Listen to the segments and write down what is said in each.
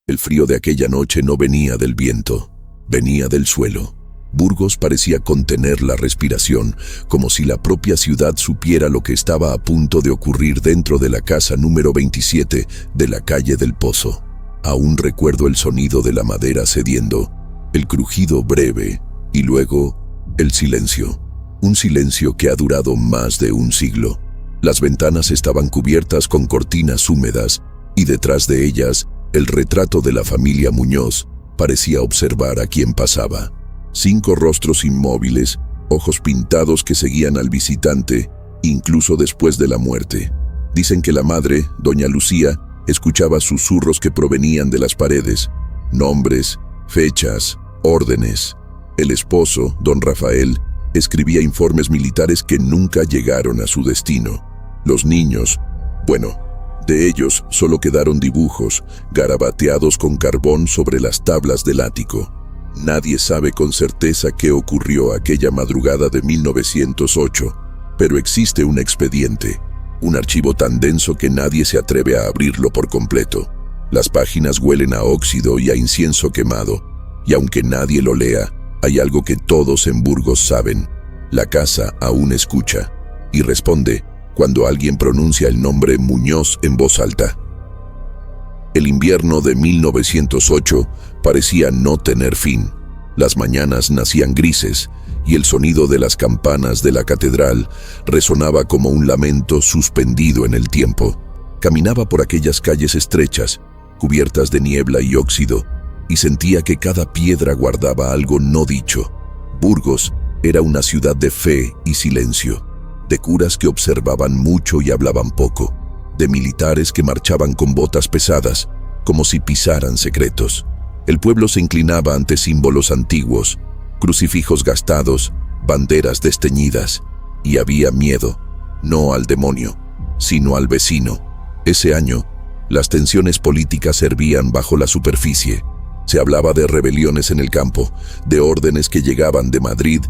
El frío de aquella noche no venía del viento, venía del suelo. Burgos parecía contener la respiración, como si la propia ciudad supiera lo que estaba a punto de ocurrir dentro de la casa número 27 de la calle del Pozo. Aún recuerdo el sonido de la madera cediendo, el crujido breve y luego el silencio. Un silencio que ha durado más de un siglo. Las ventanas estaban cubiertas con cortinas húmedas y detrás de ellas el retrato de la familia Muñoz parecía observar a quien pasaba. 5 rostros inmóviles, ojos pintados que seguían al visitante, incluso después de la muerte. Dicen que la madre, doña Lucía, escuchaba susurros que provenían de las paredes, nombres, fechas, órdenes. El esposo, don Rafael, escribía informes militares que nunca llegaron a su destino. Los niños, bueno, de ellos solo quedaron dibujos, garabateados con carbón sobre las tablas del ático. Nadie sabe con certeza qué ocurrió aquella madrugada de 1908, pero existe un expediente, un archivo tan denso que nadie se atreve a abrirlo por completo. Las páginas huelen a óxido y a incienso quemado, y aunque nadie lo lea, hay algo que todos en Burgos saben. La casa aún escucha y responde cuando alguien pronuncia el nombre Muñoz en voz alta. El invierno de 1908 parecía no tener fin. Las mañanas nacían grises y el sonido de las campanas de la catedral resonaba como un lamento suspendido en el tiempo. Caminaba por aquellas calles estrechas, cubiertas de niebla y óxido, y sentía que cada piedra guardaba algo no dicho. Burgos era una ciudad de fe y silencio, de curas que observaban mucho y hablaban poco, de militares que marchaban con botas pesadas, como si pisaran secretos. El pueblo se inclinaba ante símbolos antiguos, crucifijos gastados, banderas desteñidas, y había miedo, no al demonio, sino al vecino. Ese año, las tensiones políticas hervían bajo la superficie. Se hablaba de rebeliones en el campo, de órdenes que llegaban de Madrid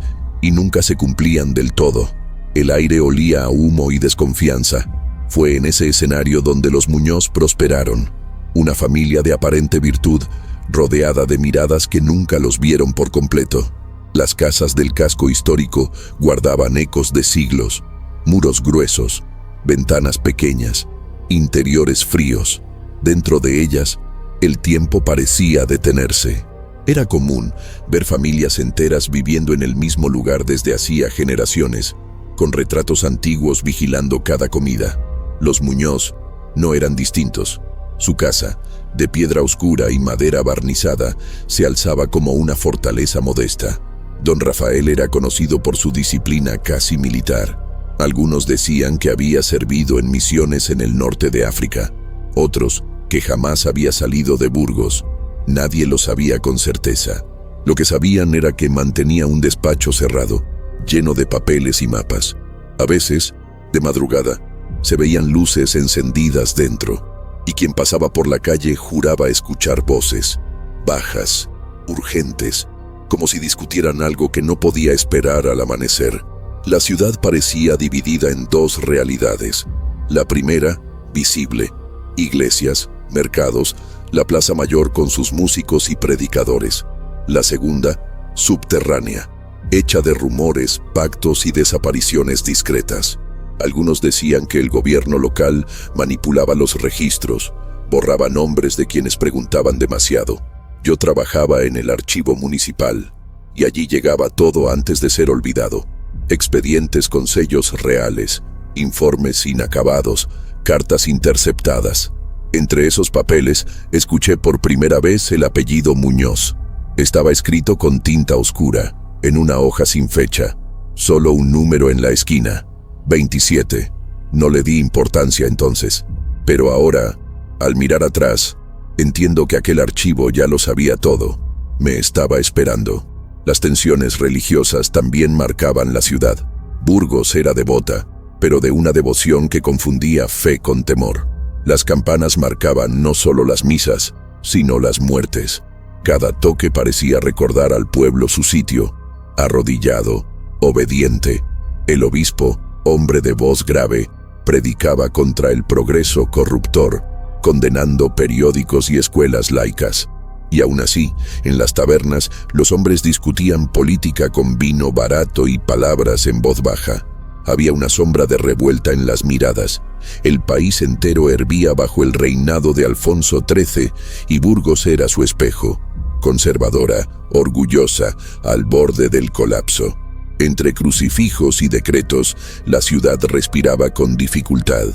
y nunca se cumplían del todo. El aire olía a humo y desconfianza. Fue en ese escenario donde los Muñoz prosperaron, una familia de aparente virtud, rodeada de miradas que nunca los vieron por completo. Las casas del casco histórico guardaban ecos de siglos, muros gruesos, ventanas pequeñas, interiores fríos. Dentro de ellas, el tiempo parecía detenerse. Era común ver familias enteras viviendo en el mismo lugar desde hacía generaciones, con retratos antiguos vigilando cada comida. Los Muñoz no eran distintos. Su casa, de piedra oscura y madera barnizada, se alzaba como una fortaleza modesta. Don Rafael era conocido por su disciplina casi militar. Algunos decían que había servido en misiones en el norte de África, otros que jamás había salido de Burgos. Nadie lo sabía con certeza. Lo que sabían era que mantenía un despacho cerrado, lleno de papeles y mapas. A veces, de madrugada, se veían luces encendidas dentro, y quien pasaba por la calle juraba escuchar voces, bajas, urgentes, como si discutieran algo que no podía esperar al amanecer. La ciudad parecía dividida en 2 realidades. La primera, visible, iglesias, mercados, la plaza mayor con sus músicos y predicadores. La segunda, subterránea, hecha de rumores, pactos y desapariciones discretas. Algunos decían que el gobierno local manipulaba los registros, borraba nombres de quienes preguntaban demasiado. Yo trabajaba en el archivo municipal, y allí llegaba todo antes de ser olvidado. Expedientes con sellos reales, informes inacabados, cartas interceptadas. Entre esos papeles, escuché por primera vez el apellido Muñoz. Estaba escrito con tinta oscura, en una hoja sin fecha, solo un número en la esquina. 27. No le di importancia entonces, pero ahora, al mirar atrás, entiendo que aquel archivo ya lo sabía todo. Me estaba esperando. Las tensiones religiosas también marcaban la ciudad. Burgos era devota, pero de una devoción que confundía fe con temor. Las campanas marcaban no solo las misas, sino las muertes. Cada toque parecía recordar al pueblo su sitio, arrodillado, obediente. El obispo, hombre de voz grave, predicaba contra el progreso corruptor, condenando periódicos y escuelas laicas. Y aún así, en las tabernas, los hombres discutían política con vino barato y palabras en voz baja. Había una sombra de revuelta en las miradas. El país entero hervía bajo el reinado de Alfonso XIII y Burgos era su espejo. Conservadora, orgullosa, al borde del colapso. Entre crucifijos y decretos, la ciudad respiraba con dificultad.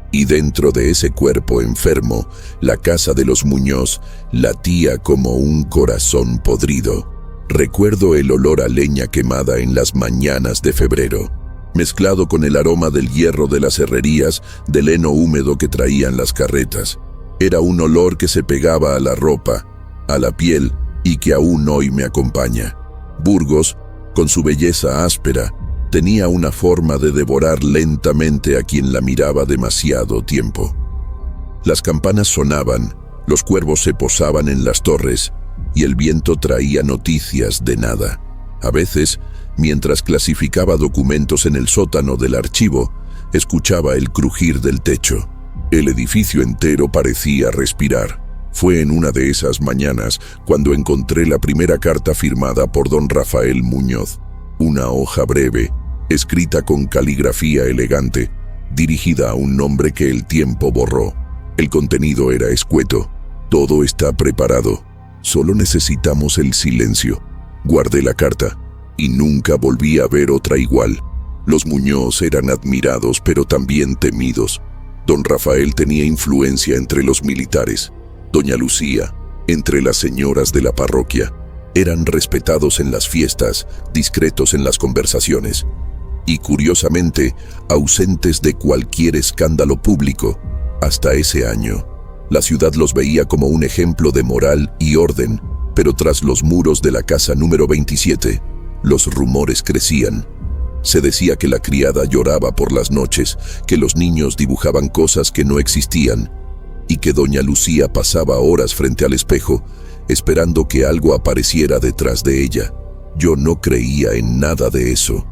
Y dentro de ese cuerpo enfermo, la casa de los Muñoz latía como un corazón podrido. Recuerdo el olor a leña quemada en las mañanas de febrero, mezclado con el aroma del hierro de las herrerías, del heno húmedo que traían las carretas. Era un olor que se pegaba a la ropa, a la piel, y que aún hoy me acompaña. Burgos, con su belleza áspera, tenía una forma de devorar lentamente a quien la miraba demasiado tiempo. Las campanas sonaban, los cuervos se posaban en las torres, y el viento traía noticias de nada. A veces, mientras clasificaba documentos en el sótano del archivo, escuchaba el crujir del techo. El edificio entero parecía respirar. Fue en una de esas mañanas cuando encontré la primera carta firmada por don Rafael Muñoz. Una hoja breve, escrita con caligrafía elegante, dirigida a un nombre que el tiempo borró. El contenido era escueto. Todo está preparado. Solo necesitamos el silencio. Guardé la carta y nunca volví a ver otra igual. Los Muñoz eran admirados pero también temidos. Don Rafael tenía influencia entre los militares. Doña Lucía, entre las señoras de la parroquia. Eran respetados en las fiestas, discretos en las conversaciones y, curiosamente, ausentes de cualquier escándalo público. Hasta ese año, la ciudad los veía como un ejemplo de moral y orden, pero tras los muros de la casa número 27, los rumores crecían. Se decía que la criada lloraba por las noches, que los niños dibujaban cosas que no existían y que doña Lucía pasaba horas frente al espejo, esperando que algo apareciera detrás de ella. Yo no creía en nada de eso,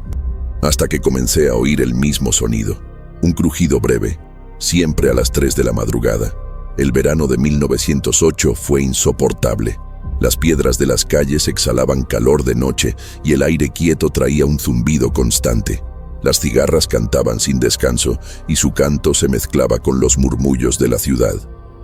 hasta que comencé a oír el mismo sonido, un crujido breve, siempre a las 3 de la madrugada. El verano de 1908 fue insoportable. Las piedras de las calles exhalaban calor de noche y el aire quieto traía un zumbido constante. Las cigarras cantaban sin descanso y su canto se mezclaba con los murmullos de la ciudad.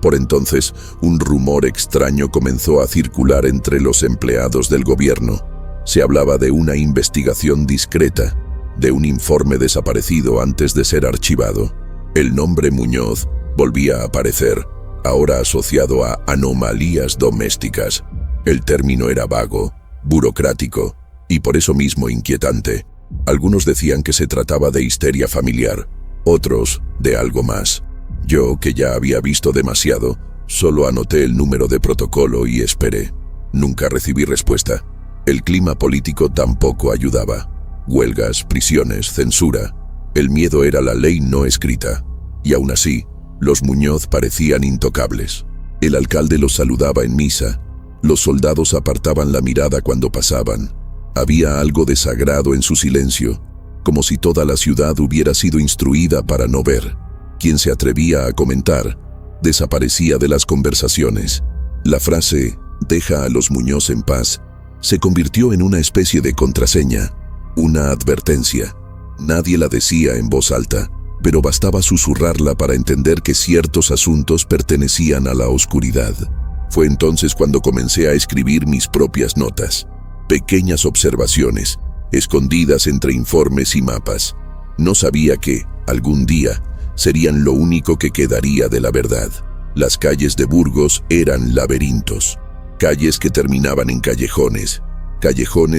Por entonces, un rumor extraño comenzó a circular entre los empleados del gobierno. Se hablaba de una investigación discreta, de un informe desaparecido antes de ser archivado. El nombre Muñoz volvía a aparecer, ahora asociado a anomalías domésticas. El término era vago, burocrático y por eso mismo inquietante. Algunos decían que se trataba de histeria familiar, otros de algo más. Yo, que ya había visto demasiado, solo anoté el número de protocolo y esperé. Nunca recibí respuesta. El clima político tampoco ayudaba. Huelgas, prisiones, censura. El miedo era la ley no escrita. Y aún así, los Muñoz parecían intocables. El alcalde los saludaba en misa. Los soldados apartaban la mirada cuando pasaban. Había algo de sagrado en su silencio, como si toda la ciudad hubiera sido instruida para no ver. Quien se atrevía a comentar, desaparecía de las conversaciones. La frase, "deja a los Muñoz en paz", se convirtió en una especie de contraseña, una advertencia. Nadie la decía en voz alta, pero bastaba susurrarla para entender que ciertos asuntos pertenecían a la oscuridad. Fue entonces cuando comencé a escribir mis propias notas. Pequeñas observaciones, escondidas entre informes y mapas. No sabía que, algún día, serían lo único que quedaría de la verdad. Las calles de Burgos eran laberintos, calles que terminaban en callejones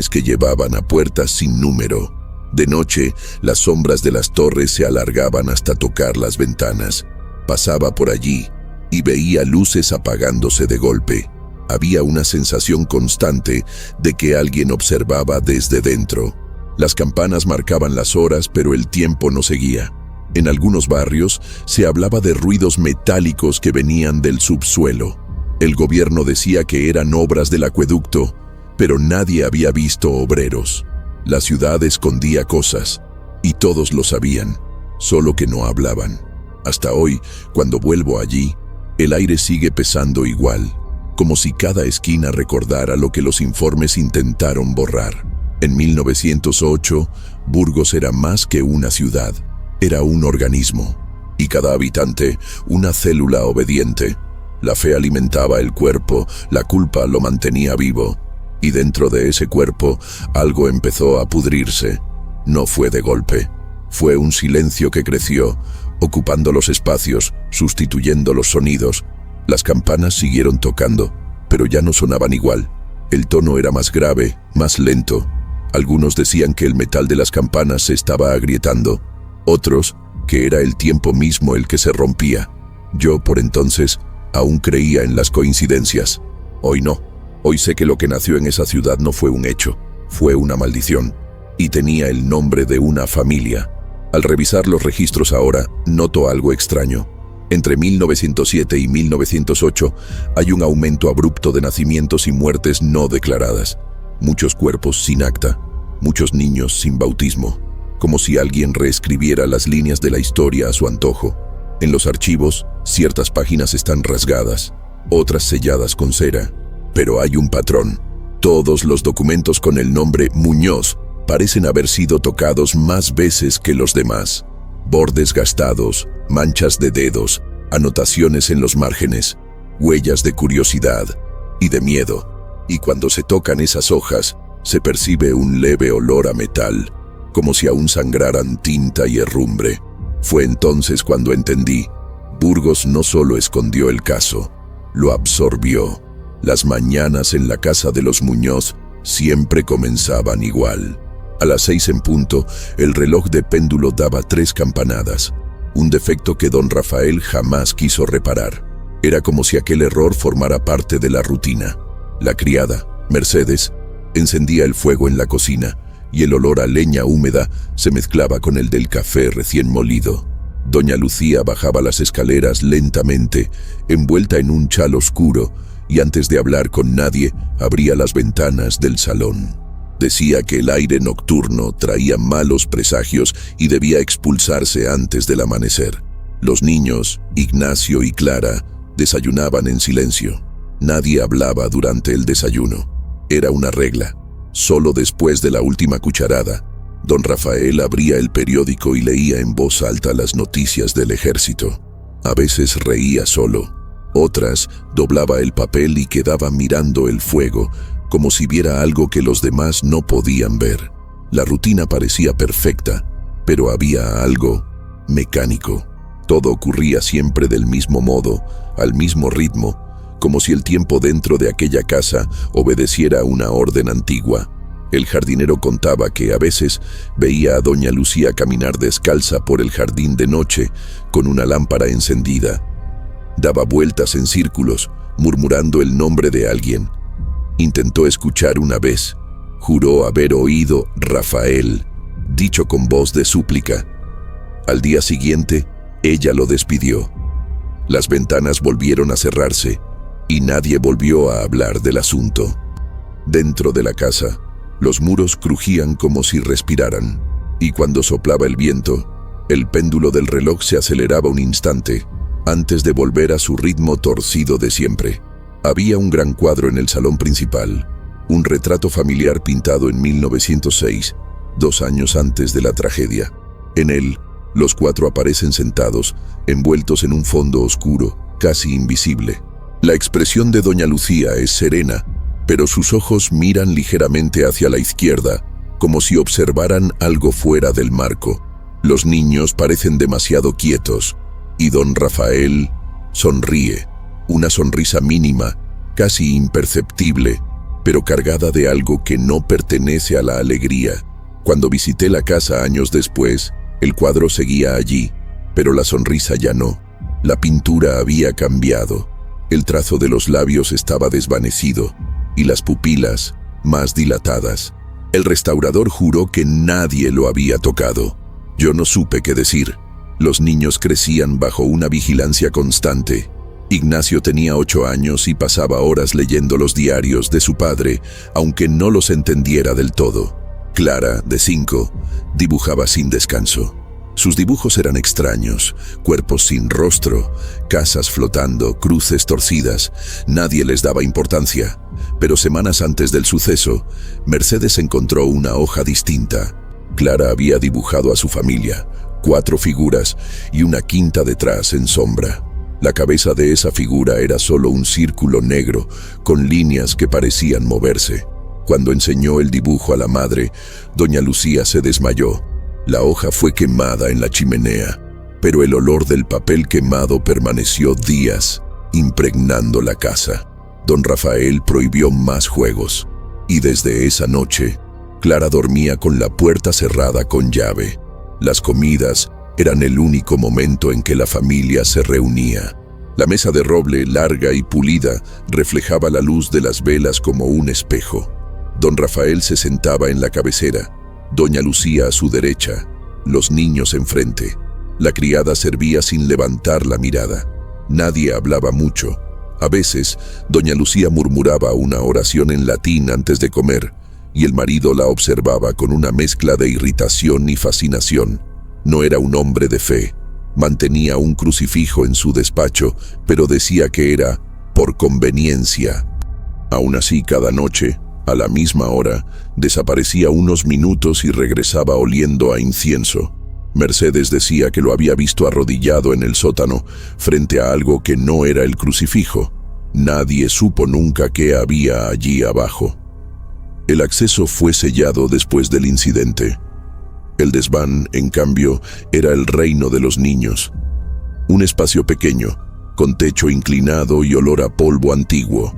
que llevaban a puertas sin número. De noche, las sombras de las torres se alargaban hasta tocar las ventanas. Pasaba por allí y veía luces apagándose de golpe. Había una sensación constante de que alguien observaba desde dentro. Las campanas marcaban las horas, pero el tiempo no seguía. En algunos barrios se hablaba de ruidos metálicos que venían del subsuelo. El gobierno decía que eran obras del acueducto, pero nadie había visto obreros. La ciudad escondía cosas, y todos lo sabían, solo que no hablaban. Hasta hoy, cuando vuelvo allí, El aire sigue pesando igual, como si cada esquina recordara lo que los informes intentaron borrar. En 1908, Burgos era más que una ciudad, era un organismo, y cada habitante una célula obediente. La fe alimentaba el cuerpo, la culpa lo mantenía vivo, y dentro de ese cuerpo algo empezó a pudrirse. No fue de golpe, fue un silencio que creció, ocupando los espacios, sustituyendo los sonidos. Las campanas siguieron tocando, pero ya no sonaban igual. El tono era más grave, más lento. Algunos decían que el metal de las campanas se estaba agrietando, otros que era el tiempo mismo el que se rompía. Yo, por entonces, aún creía en las coincidencias. Hoy no. Hoy sé que lo que nació en esa ciudad no fue un hecho, fue una maldición, y tenía el nombre de una familia. Al revisar los registros ahora, noto algo extraño. Entre 1907 y 1908 hay un aumento abrupto de nacimientos y muertes no declaradas. Muchos cuerpos sin acta, muchos niños sin bautismo, como si alguien reescribiera las líneas de la historia a su antojo. En los archivos, ciertas páginas están rasgadas, otras selladas con cera, pero hay un patrón. Todos los documentos con el nombre Muñoz parecen haber sido tocados más veces que los demás. Bordes gastados, manchas de dedos, anotaciones en los márgenes, huellas de curiosidad y de miedo. Y cuando se tocan esas hojas, se percibe un leve olor a metal, como si aún sangraran tinta y herrumbre. Fue entonces cuando entendí. Burgos no solo escondió el caso, lo absorbió. Las mañanas en la casa de los Muñoz siempre comenzaban igual. A las 6 en punto, el reloj de péndulo daba 3 campanadas, un defecto que don Rafael jamás quiso reparar. Era como si aquel error formara parte de la rutina. La criada, Mercedes, encendía el fuego en la cocina y el olor a leña húmeda se mezclaba con el del café recién molido. Doña Lucía bajaba las escaleras lentamente, envuelta en un chal oscuro, y antes de hablar con nadie, abría las ventanas del salón. Decía que el aire nocturno traía malos presagios y debía expulsarse antes del amanecer. Los niños, Ignacio y Clara, desayunaban en silencio. Nadie hablaba durante el desayuno. Era una regla. Solo después de la última cucharada, don Rafael abría el periódico y leía en voz alta las noticias del ejército. A veces reía solo. Otras doblaba el papel y quedaba mirando el fuego, como si viera algo que los demás no podían ver. La rutina parecía perfecta, pero había algo mecánico. Todo ocurría siempre del mismo modo, al mismo ritmo, como si el tiempo dentro de aquella casa obedeciera una orden antigua. El jardinero contaba que a veces veía a doña Lucía caminar descalza por el jardín de noche con una lámpara encendida. Daba vueltas en círculos, murmurando el nombre de alguien. Intentó escuchar una vez. Juró haber oído Rafael, dicho con voz de súplica. Al día siguiente, ella lo despidió. Las ventanas volvieron a cerrarse y nadie volvió a hablar del asunto. Dentro de la casa, los muros crujían como si respiraran, y cuando soplaba el viento, el péndulo del reloj se aceleraba un instante antes de volver a su ritmo torcido de siempre. Había un gran cuadro en el salón principal, un retrato familiar pintado en 1906, 2 años antes de la tragedia. En él, los 4 aparecen sentados, envueltos en un fondo oscuro, casi invisible. La expresión de doña Lucía es serena, pero sus ojos miran ligeramente hacia la izquierda, como si observaran algo fuera del marco. Los niños parecen demasiado quietos, y don Rafael sonríe, una sonrisa mínima, casi imperceptible, pero cargada de algo que no pertenece a la alegría. Cuando visité la casa años después, el cuadro seguía allí, pero la sonrisa ya no. La pintura había cambiado, el trazo de los labios estaba desvanecido, y las pupilas más dilatadas. El restaurador juró que nadie lo había tocado. Yo no supe qué decir. Los niños crecían bajo una vigilancia constante. Ignacio tenía 8 años y pasaba horas leyendo los diarios de su padre, aunque no los entendiera del todo. Clara, de 5, dibujaba sin descanso. Sus dibujos eran extraños, cuerpos sin rostro, casas flotando, cruces torcidas. Nadie les daba importancia, pero semanas antes del suceso, Mercedes encontró una hoja distinta. Clara había dibujado a su familia, 4 figuras y una quinta detrás en sombra. La cabeza de esa figura era solo un círculo negro con líneas que parecían moverse. Cuando enseñó el dibujo a la madre, doña Lucía se desmayó. La hoja fue quemada en la chimenea, pero el olor del papel quemado permaneció días, impregnando la casa. Don Rafael prohibió más juegos, y desde esa noche, Clara dormía con la puerta cerrada con llave. Las comidas eran el único momento en que la familia se reunía. La mesa de roble, larga y pulida, reflejaba la luz de las velas como un espejo. Don Rafael se sentaba en la cabecera, doña Lucía a su derecha, los niños enfrente. La criada servía sin levantar la mirada. Nadie hablaba mucho. A veces, doña Lucía murmuraba una oración en latín antes de comer, y el marido la observaba con una mezcla de irritación y fascinación. No era un hombre de fe. Mantenía un crucifijo en su despacho, pero decía que era por conveniencia. Aún así, cada noche, a la misma hora, desaparecía unos minutos y regresaba oliendo a incienso. Mercedes decía que lo había visto arrodillado en el sótano, frente a algo que no era el crucifijo. Nadie supo nunca qué había allí abajo. El acceso fue sellado después del incidente. El desván, en cambio, era el reino de los niños. Un espacio pequeño, con techo inclinado y olor a polvo antiguo.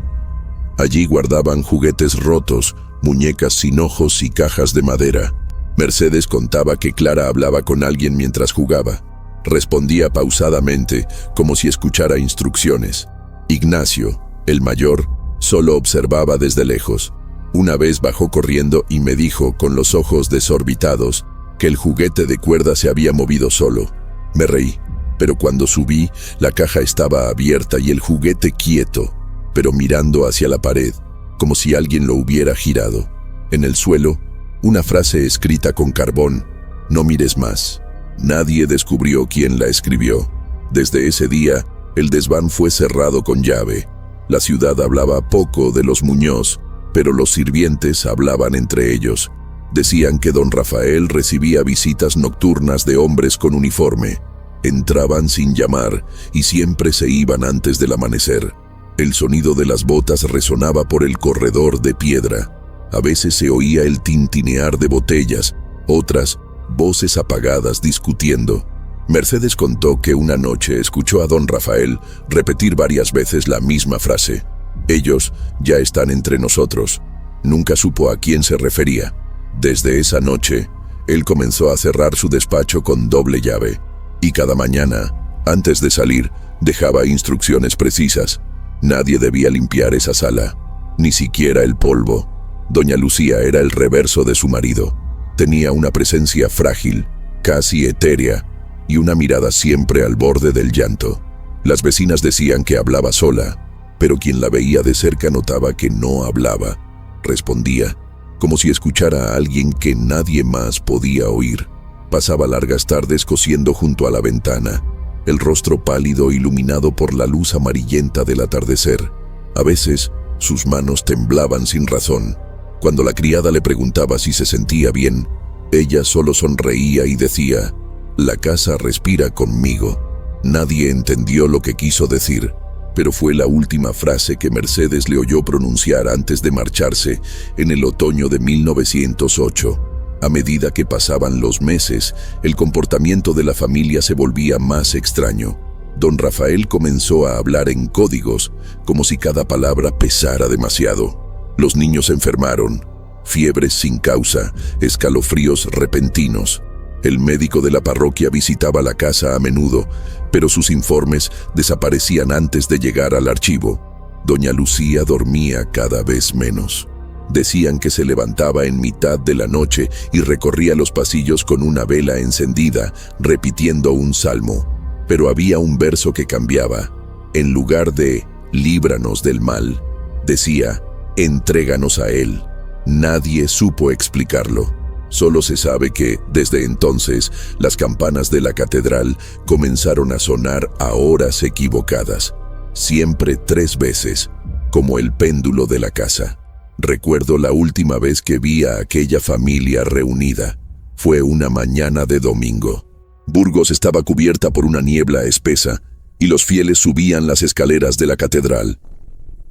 Allí guardaban juguetes rotos, muñecas sin ojos y cajas de madera. Mercedes contaba que Clara hablaba con alguien mientras jugaba. Respondía pausadamente, como si escuchara instrucciones. Ignacio, el mayor, solo observaba desde lejos. Una vez bajó corriendo y me dijo, con los ojos desorbitados, que el juguete de cuerda se había movido solo. Me reí, pero cuando subí, la caja estaba abierta y el juguete quieto, pero mirando hacia la pared, como si alguien lo hubiera girado. En el suelo, una frase escrita con carbón: no mires más. Nadie descubrió quién la escribió. Desde ese día, el desván fue cerrado con llave. La ciudad hablaba poco de los Muñoz, pero los sirvientes hablaban entre ellos. Decían que don Rafael recibía visitas nocturnas de hombres con uniforme. Entraban sin llamar y siempre se iban antes del amanecer. El sonido de las botas resonaba por el corredor de piedra. A veces se oía el tintinear de botellas, otras, voces apagadas discutiendo. Mercedes contó que una noche escuchó a don Rafael repetir varias veces la misma frase: ellos ya están entre nosotros. Nunca supo a quién se refería. Desde esa noche, él comenzó a cerrar su despacho con doble llave, y cada mañana, antes de salir, dejaba instrucciones precisas. Nadie debía limpiar esa sala, ni siquiera el polvo. Doña Lucía era el reverso de su marido. Tenía una presencia frágil, casi etérea, y una mirada siempre al borde del llanto. Las vecinas decían que hablaba sola, pero quien la veía de cerca notaba que no hablaba. Respondía, como si escuchara a alguien que nadie más podía oír. Pasaba largas tardes cosiendo junto a la ventana, el rostro pálido iluminado por la luz amarillenta del atardecer. A veces, sus manos temblaban sin razón. Cuando la criada le preguntaba si se sentía bien, ella solo sonreía y decía: la casa respira conmigo. Nadie entendió lo que quiso decir, pero fue la última frase que Mercedes le oyó pronunciar antes de marcharse en el otoño de 1908. A medida que pasaban los meses, el comportamiento de la familia se volvía más extraño. Don Rafael comenzó a hablar en códigos, como si cada palabra pesara demasiado. Los niños enfermaron, fiebres sin causa, escalofríos repentinos. El médico de la parroquia visitaba la casa a menudo, pero sus informes desaparecían antes de llegar al archivo. Doña Lucía dormía cada vez menos. Decían que se levantaba en mitad de la noche y recorría los pasillos con una vela encendida, repitiendo un salmo. Pero había un verso que cambiaba. En lugar de «líbranos del mal», decía «entréganos a él». Nadie supo explicarlo. Solo se sabe que, desde entonces, las campanas de la catedral comenzaron a sonar a horas equivocadas, siempre 3 veces, como el péndulo de la casa. Recuerdo la última vez que vi a aquella familia reunida. Fue una mañana de domingo. Burgos estaba cubierta por una niebla espesa y los fieles subían las escaleras de la catedral.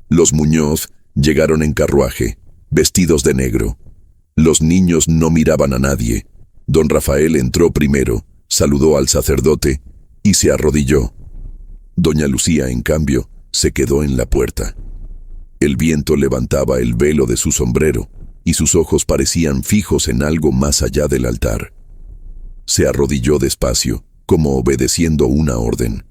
Los Muñoz llegaron en carruaje, vestidos de negro. Los niños no miraban a nadie. Don Rafael entró primero, saludó al sacerdote y se arrodilló. Doña Lucía, en cambio, se quedó en la puerta. El viento levantaba el velo de su sombrero y sus ojos parecían fijos en algo más allá del altar. Se arrodilló despacio, como obedeciendo una orden.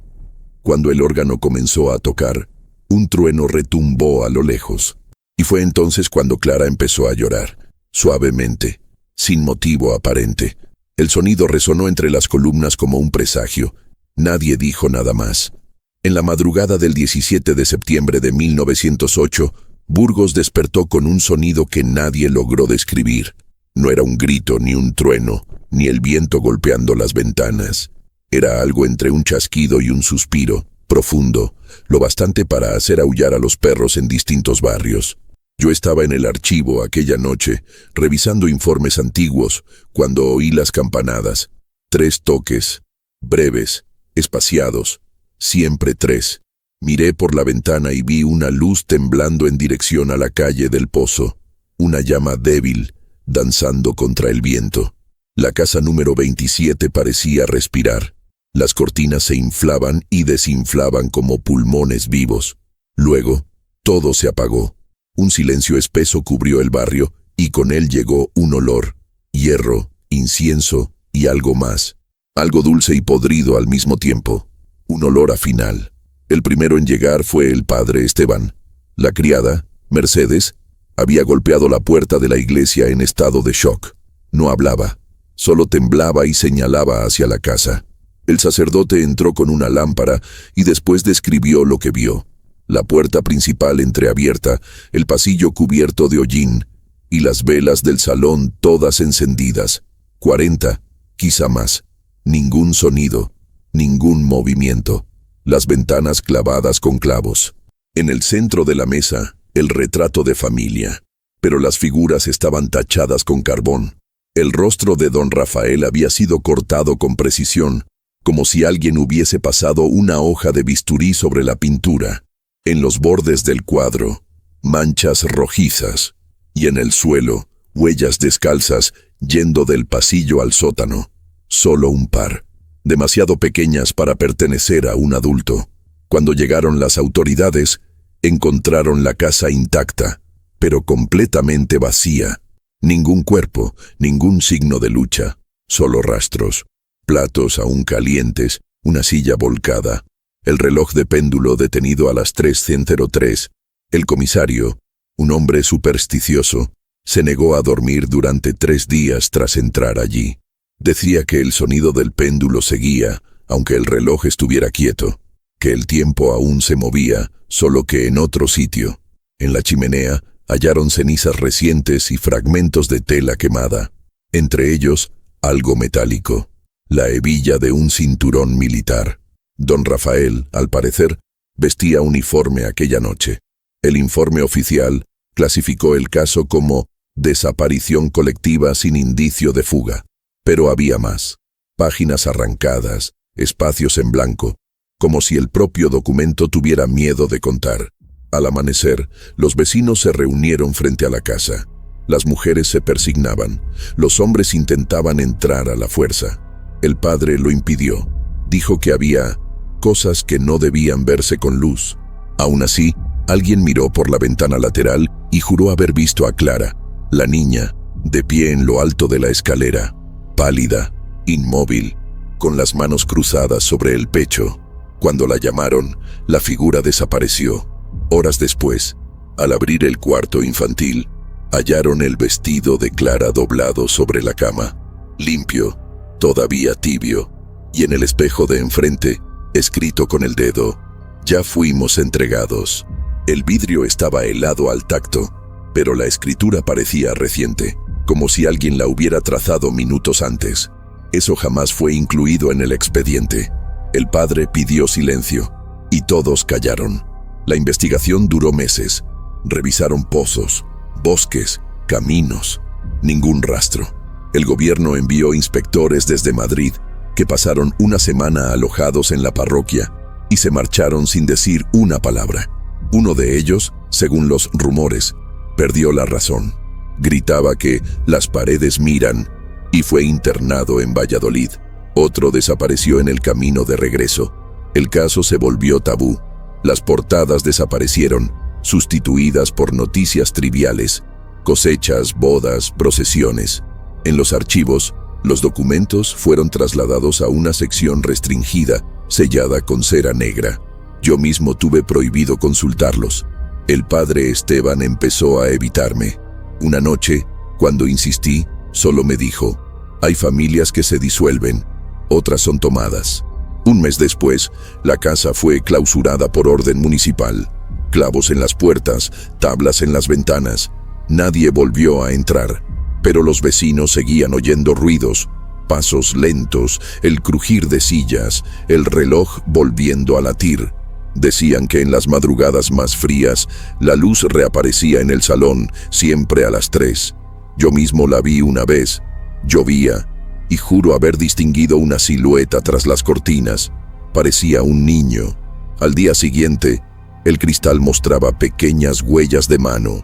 Cuando el órgano comenzó a tocar, un trueno retumbó a lo lejos. Y fue entonces cuando Clara empezó a llorar, suavemente, sin motivo aparente. El sonido resonó entre las columnas como un presagio. Nadie dijo nada más. En la madrugada del 17 de septiembre de 1908, Burgos despertó con un sonido que nadie logró describir. No era un grito ni un trueno, ni el viento golpeando las ventanas. Era algo entre un chasquido y un suspiro, profundo, lo bastante para hacer aullar a los perros en distintos barrios. Yo estaba en el archivo aquella noche, revisando informes antiguos, cuando oí las campanadas. 3 toques, breves, espaciados, siempre 3. Miré por la ventana y vi una luz temblando en dirección a la calle del Pozo, una llama débil, danzando contra el viento. La casa número 27 parecía respirar. Las cortinas se inflaban y desinflaban como pulmones vivos. Luego, todo se apagó. Un silencio espeso cubrió el barrio y con él llegó un olor, hierro, incienso y algo más. Algo dulce y podrido al mismo tiempo. Un olor a final. El primero en llegar fue el padre Esteban. La criada, Mercedes, había golpeado la puerta de la iglesia en estado de shock. No hablaba, solo temblaba y señalaba hacia la casa. El sacerdote entró con una lámpara y después describió lo que vio. La puerta principal entreabierta, el pasillo cubierto de hollín y las velas del salón todas encendidas. 40, quizá más. Ningún sonido, ningún movimiento. Las ventanas clavadas con clavos. En el centro de la mesa, el retrato de familia. Pero las figuras estaban tachadas con carbón. El rostro de don Rafael había sido cortado con precisión, como si alguien hubiese pasado una hoja de bisturí sobre la pintura. En los bordes del cuadro, manchas rojizas, y en el suelo, huellas descalzas yendo del pasillo al sótano. Solo un par, demasiado pequeñas para pertenecer a un adulto. Cuando llegaron las autoridades, encontraron la casa intacta, pero completamente vacía. Ningún cuerpo, ningún signo de lucha, solo rastros. Platos aún calientes, una silla volcada, el reloj de péndulo detenido a las 3:03. El comisario, un hombre supersticioso, se negó a dormir durante 3 días tras entrar allí. Decía que el sonido del péndulo seguía, aunque el reloj estuviera quieto, que el tiempo aún se movía, solo que en otro sitio. En la chimenea hallaron cenizas recientes y fragmentos de tela quemada, entre ellos algo metálico. La hebilla de un cinturón militar. Don Rafael, al parecer, vestía uniforme aquella noche. El informe oficial clasificó el caso como desaparición colectiva sin indicio de fuga. Pero había más. Páginas arrancadas, espacios en blanco, como si el propio documento tuviera miedo de contar. Al amanecer, los vecinos se reunieron frente a la casa. Las mujeres se persignaban, los hombres intentaban entrar a la fuerza. El padre lo impidió. Dijo que había cosas que no debían verse con luz. Aún así, alguien miró por la ventana lateral y juró haber visto a Clara, la niña, de pie en lo alto de la escalera, pálida, inmóvil, con las manos cruzadas sobre el pecho. Cuando la llamaron, la figura desapareció. Horas después, al abrir el cuarto infantil, hallaron el vestido de Clara doblado sobre la cama, limpio, todavía tibio, y en el espejo de enfrente, escrito con el dedo, «Ya fuimos entregados». El vidrio estaba helado al tacto, pero la escritura parecía reciente. como si alguien la hubiera trazado minutos antes. Eso jamás fue incluido en el expediente. El padre pidió silencio, y todos callaron. La investigación duró meses. Revisaron pozos, bosques, caminos. Ningún rastro. El gobierno envió inspectores desde Madrid, que pasaron una semana alojados en la parroquia y se marcharon sin decir una palabra. Uno de ellos, según los rumores, perdió la razón. Gritaba que las paredes miran y fue internado en Valladolid. Otro desapareció en el camino de regreso. El caso se volvió tabú. Las portadas desaparecieron, sustituidas por noticias triviales, cosechas, bodas, procesiones. En los archivos, los documentos fueron trasladados a una sección restringida, sellada con cera negra. Yo mismo tuve prohibido consultarlos. El padre Esteban empezó a evitarme. Una noche, cuando insistí, solo me dijo: hay familias que se disuelven, otras son tomadas. Un mes después, la casa fue clausurada por orden municipal. Clavos en las puertas, tablas en las ventanas. Nadie volvió a entrar, pero los vecinos seguían oyendo ruidos, pasos lentos, el crujir de sillas, el reloj volviendo a latir. Decían que en las madrugadas más frías, la luz reaparecía en el salón, siempre a las 3. Yo mismo la vi una vez. Llovía, y juro haber distinguido una silueta tras las cortinas. Parecía un niño. Al día siguiente, el cristal mostraba pequeñas huellas de mano.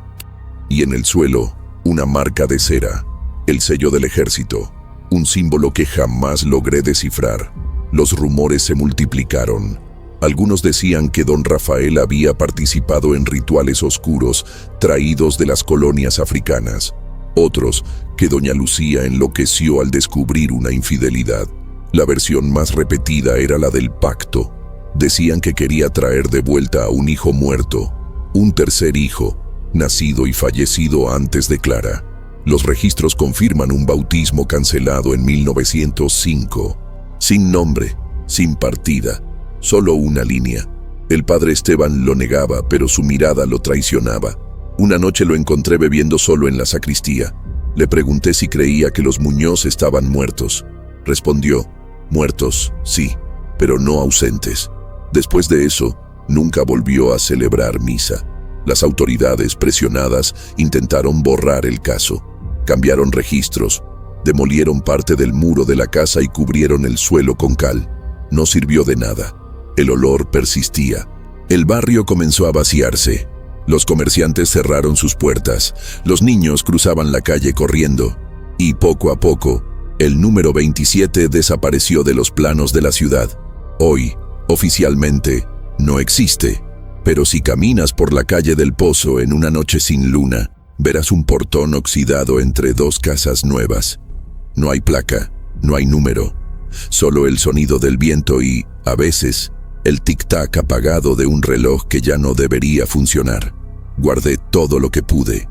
Y en el suelo, una marca de cera, el sello del ejército, un símbolo que jamás logré descifrar. Los rumores se multiplicaron. Algunos decían que don Rafael había participado en rituales oscuros traídos de las colonias africanas. Otros, que doña Lucía enloqueció al descubrir una infidelidad. La versión más repetida era la del pacto. Decían que quería traer de vuelta a un hijo muerto, un tercer hijo, nacido y fallecido antes de Clara. Los registros confirman un bautismo cancelado en 1905. Sin nombre, sin partida, solo una línea. El padre Esteban lo negaba, pero su mirada lo traicionaba. Una noche lo encontré bebiendo solo en la sacristía. Le pregunté si creía que los Muñoz estaban muertos. Respondió: muertos, sí, pero no ausentes. Después de eso, nunca volvió a celebrar misa. Las autoridades, presionadas, intentaron borrar el caso. Cambiaron registros, demolieron parte del muro de la casa y cubrieron el suelo con cal. No sirvió de nada. El olor persistía. El barrio comenzó a vaciarse. Los comerciantes cerraron sus puertas. Los niños cruzaban la calle corriendo. Y poco a poco, el número 27 desapareció de los planos de la ciudad. Hoy, oficialmente, no existe. Pero si caminas por la calle del Pozo en una noche sin luna, verás un portón oxidado entre dos casas nuevas. No hay placa, no hay número, solo el sonido del viento y, a veces, el tic-tac apagado de un reloj que ya no debería funcionar. Guardé todo lo que pude.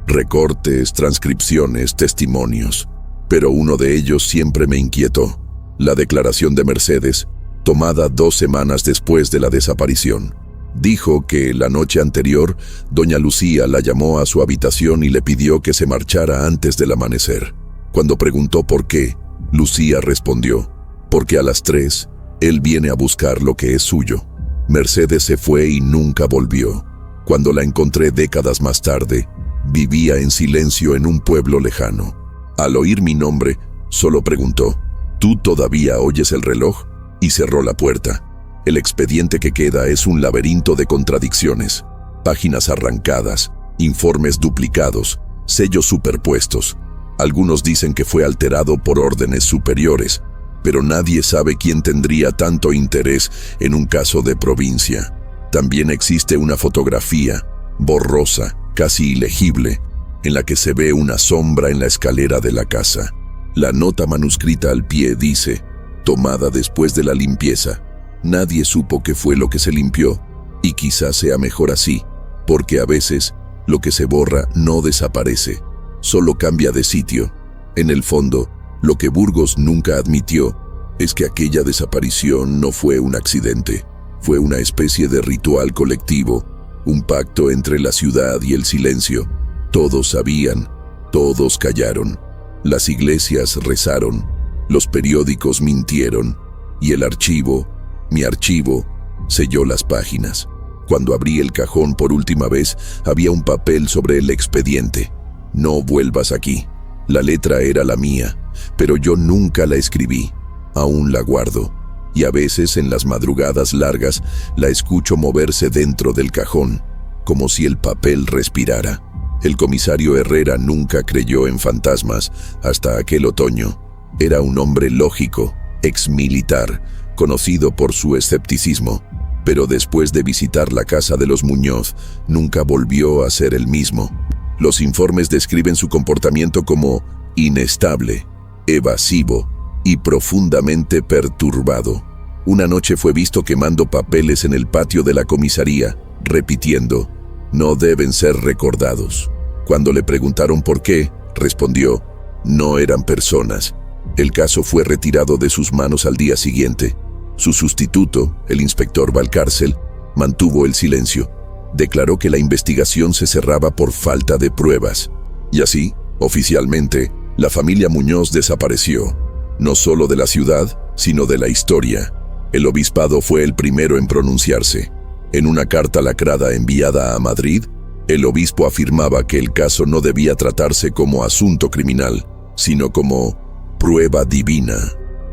Recortes, transcripciones, testimonios. Pero uno de ellos siempre me inquietó. La declaración de Mercedes, tomada 2 semanas después de la desaparición. Dijo que la noche anterior, doña Lucía la llamó a su habitación y le pidió que se marchara antes del amanecer. Cuando preguntó por qué, Lucía respondió: porque a las 3, él viene a buscar lo que es suyo. Mercedes se fue y nunca volvió. Cuando la encontré décadas más tarde, vivía en silencio en un pueblo lejano. Al oír mi nombre, solo preguntó: ¿tú todavía oyes el reloj? Y cerró la puerta. El expediente que queda es un laberinto de contradicciones. Páginas arrancadas, informes duplicados, sellos superpuestos. Algunos dicen que fue alterado por órdenes superiores, pero nadie sabe quién tendría tanto interés en un caso de provincia. También existe una fotografía, borrosa, casi ilegible, en la que se ve una sombra en la escalera de la casa. La nota manuscrita al pie dice: tomada después de la limpieza. Nadie supo qué fue lo que se limpió, y quizás sea mejor así, porque a veces lo que se borra no desaparece, solo cambia de sitio. En el fondo, lo que Burgos nunca admitió es que aquella desaparición no fue un accidente, fue una especie de ritual colectivo, un pacto entre la ciudad y el silencio. Todos sabían, Todos callaron. Las iglesias rezaron. Los periódicos mintieron. Y el archivo, mi archivo, selló las páginas. Cuando abrí el cajón por última vez, había un papel sobre el expediente. No vuelvas aquí. La letra era la mía, pero yo nunca la escribí. Aún la guardo. Y a veces, en las madrugadas largas, la escucho moverse dentro del cajón, como si el papel respirara. El comisario Herrera nunca creyó en fantasmas hasta aquel otoño. Era un hombre lógico, exmilitar, conocido por su escepticismo, pero después de visitar la casa de los Muñoz, nunca volvió a ser el mismo. Los informes describen su comportamiento como inestable, evasivo y profundamente perturbado. Una noche fue visto quemando papeles en el patio de la comisaría, repitiendo: «No deben ser recordados». Cuando le preguntaron por qué, respondió: «No eran personas». El caso fue retirado de sus manos al día siguiente. Su sustituto, el inspector Valcárcel, mantuvo el silencio. Declaró que la investigación se cerraba por falta de pruebas. Y así, oficialmente, la familia Muñoz desapareció, no solo de la ciudad, sino de la historia. El obispado fue el primero en pronunciarse. En una carta lacrada enviada a Madrid, el obispo afirmaba que el caso no debía tratarse como asunto criminal, sino como prueba divina.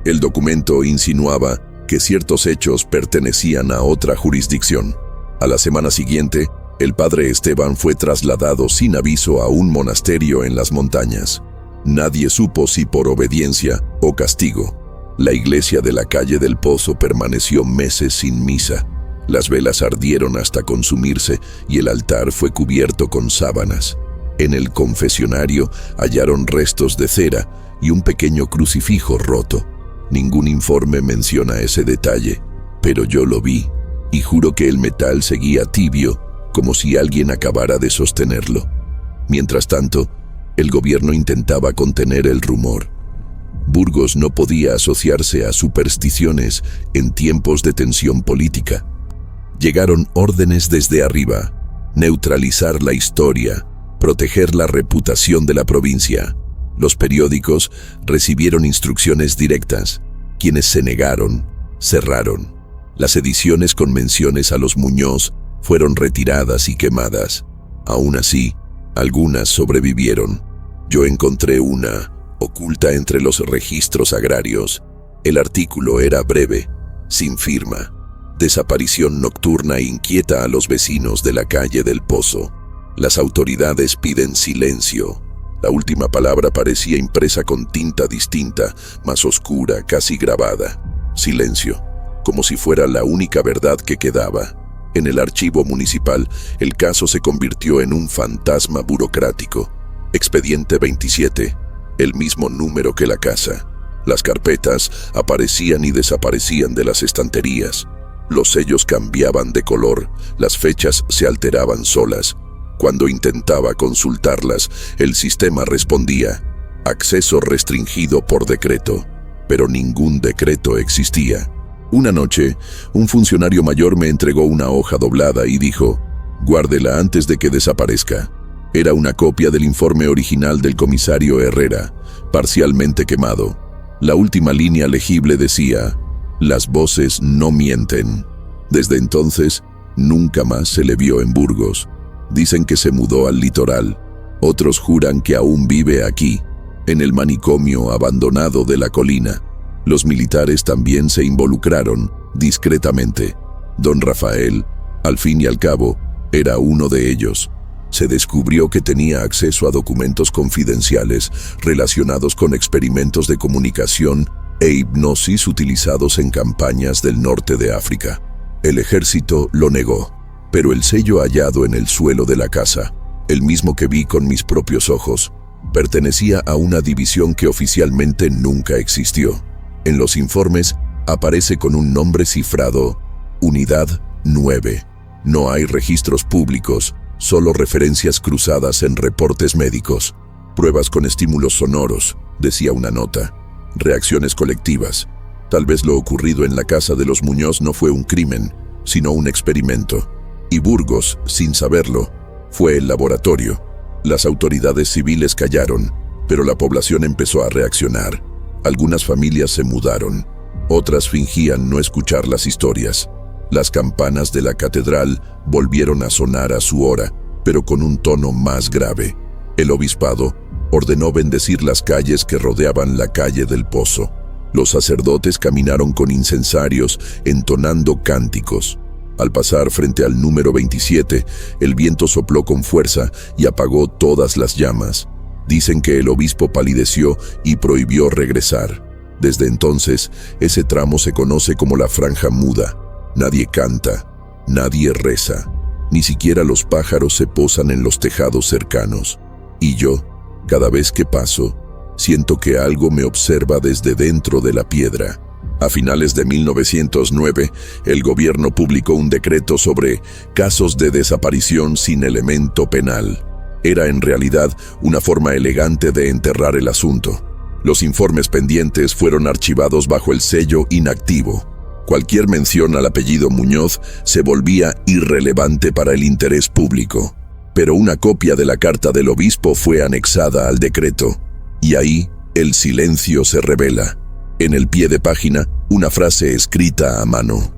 El documento insinuaba que ciertos hechos pertenecían a otra jurisdicción. A la semana siguiente, el padre Esteban fue trasladado sin aviso a un monasterio en las montañas. Nadie supo si por obediencia o castigo. La iglesia de la calle del Pozo permaneció meses sin misa. Las velas ardieron hasta consumirse y el altar fue cubierto con sábanas. En el confesionario hallaron restos de cera y un pequeño crucifijo roto. Ningún informe menciona ese detalle, pero yo lo vi, y juro que el metal seguía tibio, como si alguien acabara de sostenerlo. Mientras tanto, el gobierno intentaba contener el rumor. Burgos no podía asociarse a supersticiones en tiempos de tensión política. Llegaron órdenes desde arriba: neutralizar la historia, proteger la reputación de la provincia. Los periódicos recibieron instrucciones directas. Quienes se negaron, cerraron. Las ediciones con menciones a los Muñoz fueron retiradas y quemadas. Aún así, algunas sobrevivieron. Yo encontré una, oculta entre los registros agrarios. El artículo era breve, sin firma. Desaparición nocturna inquieta a los vecinos de la calle del Pozo. Las autoridades piden silencio. La última palabra parecía impresa con tinta distinta, más oscura, casi grabada. Silencio, como si fuera la única verdad que quedaba. En el archivo municipal, el caso se convirtió en un fantasma burocrático. Expediente 27, el mismo número que la casa. Las carpetas aparecían y desaparecían de las estanterías. Los sellos cambiaban de color, las fechas se alteraban solas. Cuando intentaba consultarlas, el sistema respondía: acceso restringido por decreto. Pero ningún decreto existía. Una noche, un funcionario mayor me entregó una hoja doblada y dijo: guárdela antes de que desaparezca. Era una copia del informe original del comisario Herrera, parcialmente quemado. La última línea legible decía: las voces no mienten. Desde entonces, nunca más se le vio en Burgos. Dicen que se mudó al litoral. Otros juran que aún vive aquí, en el manicomio abandonado de la colina. Los militares también se involucraron, discretamente. Don Rafael, al fin y al cabo, era uno de ellos. Se descubrió que tenía acceso a documentos confidenciales relacionados con experimentos de comunicación e hipnosis utilizados en campañas del norte de África. El ejército lo negó, pero el sello hallado en el suelo de la casa, el mismo que vi con mis propios ojos, pertenecía a una división que oficialmente nunca existió. En los informes aparece con un nombre cifrado: Unidad 9. No hay registros públicos, solo referencias cruzadas en reportes médicos. Pruebas con estímulos sonoros, decía una nota. Reacciones colectivas. Tal vez lo ocurrido en la casa de los Muñoz no fue un crimen, sino un experimento. Y Burgos, sin saberlo, fue el laboratorio. Las autoridades civiles callaron, pero la población empezó a reaccionar. Algunas familias se mudaron, otras fingían no escuchar las historias. Las campanas de la catedral volvieron a sonar a su hora, pero con un tono más grave. El obispado ordenó bendecir las calles que rodeaban la calle del Pozo. Los sacerdotes caminaron con incensarios, entonando cánticos. Al pasar frente al número 27, el viento sopló con fuerza y apagó todas las llamas. Dicen que el obispo palideció y prohibió regresar. Desde entonces, ese tramo se conoce como la franja muda. Nadie canta, nadie reza, ni siquiera los pájaros se posan en los tejados cercanos. Y yo, cada vez que paso, siento que algo me observa desde dentro de la piedra. A finales de 1909, el gobierno publicó un decreto sobre casos de desaparición sin elemento penal. Era en realidad una forma elegante de enterrar el asunto. Los informes pendientes fueron archivados bajo el sello inactivo. Cualquier mención al apellido Muñoz se volvía irrelevante para el interés público. Pero una copia de la carta del obispo fue anexada al decreto. Y ahí, el silencio se revela. En el pie de página, una frase escrita a mano.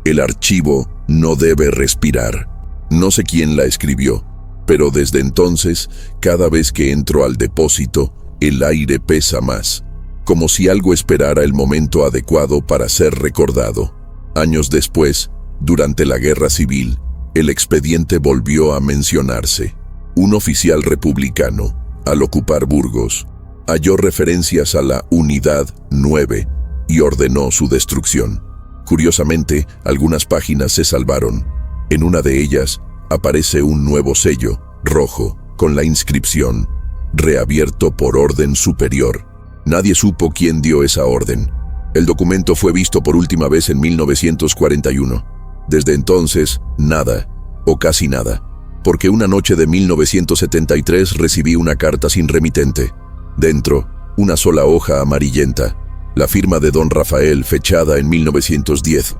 El archivo no debe respirar. No sé quién la escribió, pero desde entonces, cada vez que entro al depósito, el aire pesa más, como si algo esperara el momento adecuado para ser recordado. Años después, durante la Guerra Civil, el expediente volvió a mencionarse. Un oficial republicano, al ocupar Burgos, halló referencias a la Unidad 9 y ordenó su destrucción. Curiosamente, algunas páginas se salvaron. En una de ellas aparece un nuevo sello, rojo, con la inscripción «Reabierto por orden superior». Nadie supo quién dio esa orden. El documento fue visto por última vez en 1941. Desde entonces, nada, o casi nada, porque una noche de 1973 recibí una carta sin remitente. Dentro, una sola hoja amarillenta, la firma de don Rafael fechada en 1910,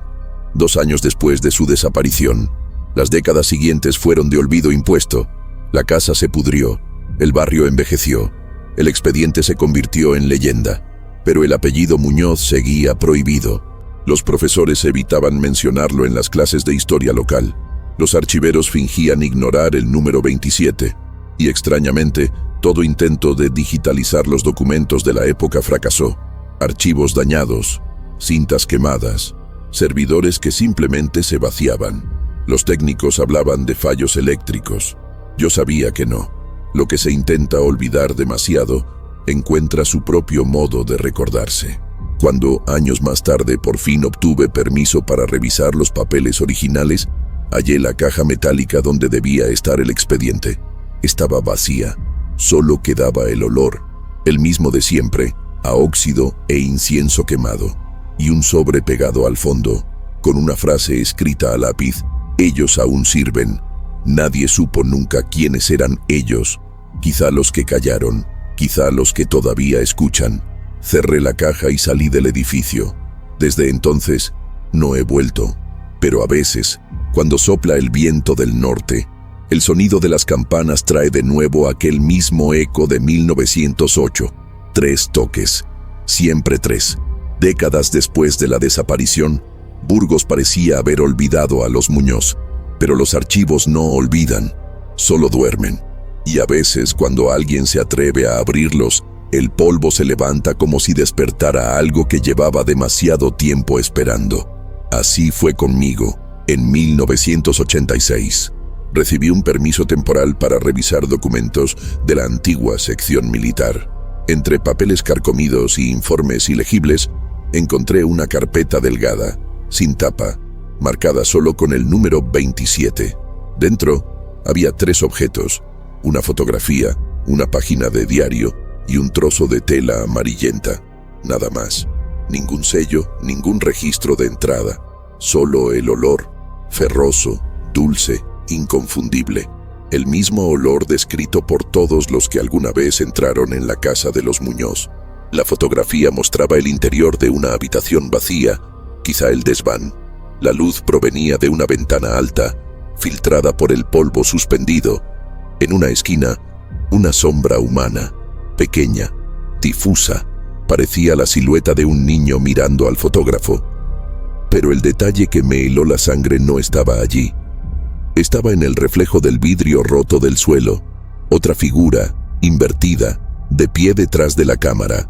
2 años después de su desaparición. Las décadas siguientes fueron de olvido impuesto. La casa se pudrió, el barrio envejeció, el expediente se convirtió en leyenda, pero el apellido Muñoz seguía prohibido. Los profesores evitaban mencionarlo en las clases de historia local. Los archiveros fingían ignorar el número 27, y extrañamente, todo intento de digitalizar los documentos de la época fracasó. Archivos dañados, cintas quemadas, servidores que simplemente se vaciaban. Los técnicos hablaban de fallos eléctricos. Yo sabía que no. Lo que se intenta olvidar demasiado encuentra su propio modo de recordarse. Cuando, años más tarde, por fin obtuve permiso para revisar los papeles originales, hallé la caja metálica donde debía estar el expediente. Estaba vacía. Solo quedaba el olor, el mismo de siempre, a óxido e incienso quemado, y un sobre pegado al fondo, con una frase escrita a lápiz: «Ellos aún sirven». Nadie supo nunca quiénes eran ellos. Quizá los que callaron, quizá los que todavía escuchan. Cerré la caja y salí del edificio. Desde entonces, no he vuelto. Pero a veces, cuando sopla el viento del norte, el sonido de las campanas trae de nuevo aquel mismo eco de 1908. 3 toques. Siempre 3. Décadas después de la desaparición, Burgos parecía haber olvidado a los Muñoz. Pero los archivos no olvidan, solo duermen. Y a veces, cuando alguien se atreve a abrirlos, el polvo se levanta como si despertara algo que llevaba demasiado tiempo esperando. Así fue conmigo, en 1986. Recibí un permiso temporal para revisar documentos de la antigua sección militar. Entre papeles carcomidos y informes ilegibles, encontré una carpeta delgada, sin tapa, marcada solo con el número 27. Dentro había 3 objetos: una fotografía, una página de diario y un trozo de tela amarillenta. Nada más. Ningún sello, ningún registro de entrada. Solo el olor, ferroso, dulce, inconfundible. El mismo olor descrito por todos los que alguna vez entraron en la casa de los Muñoz. La fotografía mostraba el interior de una habitación vacía, quizá el desván. La luz provenía de una ventana alta, filtrada por el polvo suspendido. En una esquina, Una sombra humana, pequeña, difusa, parecía la silueta de un niño mirando al fotógrafo. Pero el detalle que me heló la sangre no estaba allí. Estaba en el reflejo del vidrio roto del suelo, otra figura, invertida, de pie detrás de la cámara.